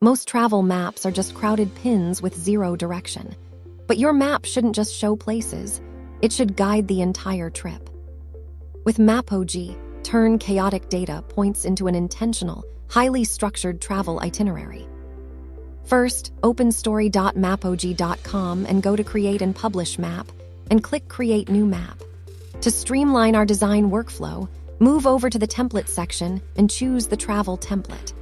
Most travel maps are just crowded pins with zero direction. But your map shouldn't just show places, it should guide the entire trip. With MAPOG, turn chaotic data points into an intentional, highly structured travel itinerary. First, open story.mapog.com and go to Create and Publish Map, and click Create New Map. To streamline our design workflow, move over to the Template section and choose the travel template.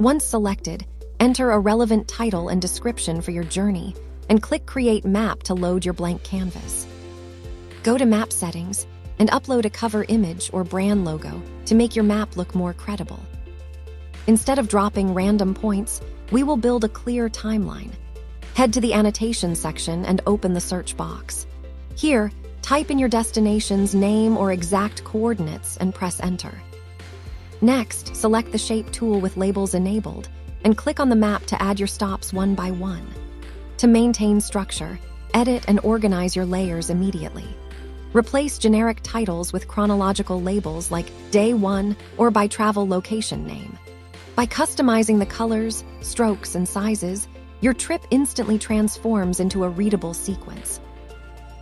Once selected, enter a relevant title and description for your journey, and click Create Map to load your blank canvas. Go to Map Settings and upload a cover image or brand logo to make your map look more credible. Instead of dropping random points, we will build a clear timeline. Head to the Annotation section and open the search box. Here, type in your destination's name or exact coordinates and press Enter. Next, select the Shape tool with labels enabled and click on the map to add your stops one by one. To maintain structure, edit and organize your layers immediately. Replace generic titles with chronological labels like Day 1 or by travel location name. By customizing the colors, strokes, and sizes, your trip instantly transforms into a readable sequence.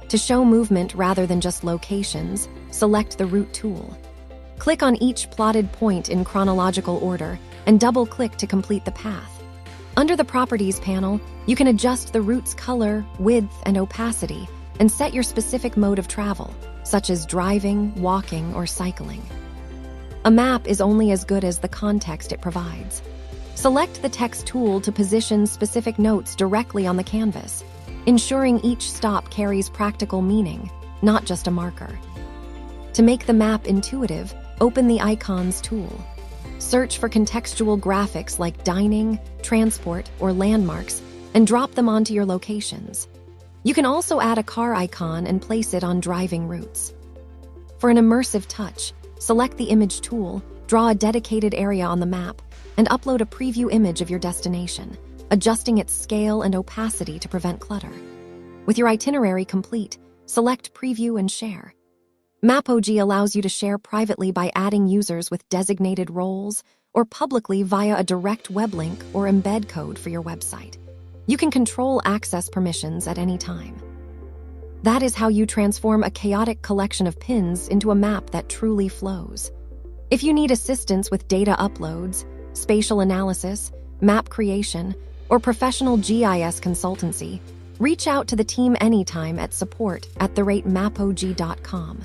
To show movement rather than just locations, select the Route tool. Click on each plotted point in chronological order and double-click to complete the path. Under the Properties panel, you can adjust the route's color, width, and opacity, and set your specific mode of travel, such as driving, walking, or cycling. A map is only as good as the context it provides. Select the Text tool to position specific notes directly on the canvas, ensuring each stop carries practical meaning, not just a marker. To make the map intuitive, open the Icons tool. Search for contextual graphics like dining, transport, or landmarks, and drop them onto your locations. You can also add a car icon and place it on driving routes. For an immersive touch, select the Image tool, draw a dedicated area on the map, and upload a preview image of your destination, adjusting its scale and opacity to prevent clutter. With your itinerary complete, select Preview and Share. MAPOG allows you to share privately by adding users with designated roles or publicly via a direct web link or embed code for your website. You can control access permissions at any time. That is how you transform a chaotic collection of pins into a map that truly flows. If you need assistance with data uploads, spatial analysis, map creation, or professional GIS consultancy, reach out to the team anytime at support@mapog.com.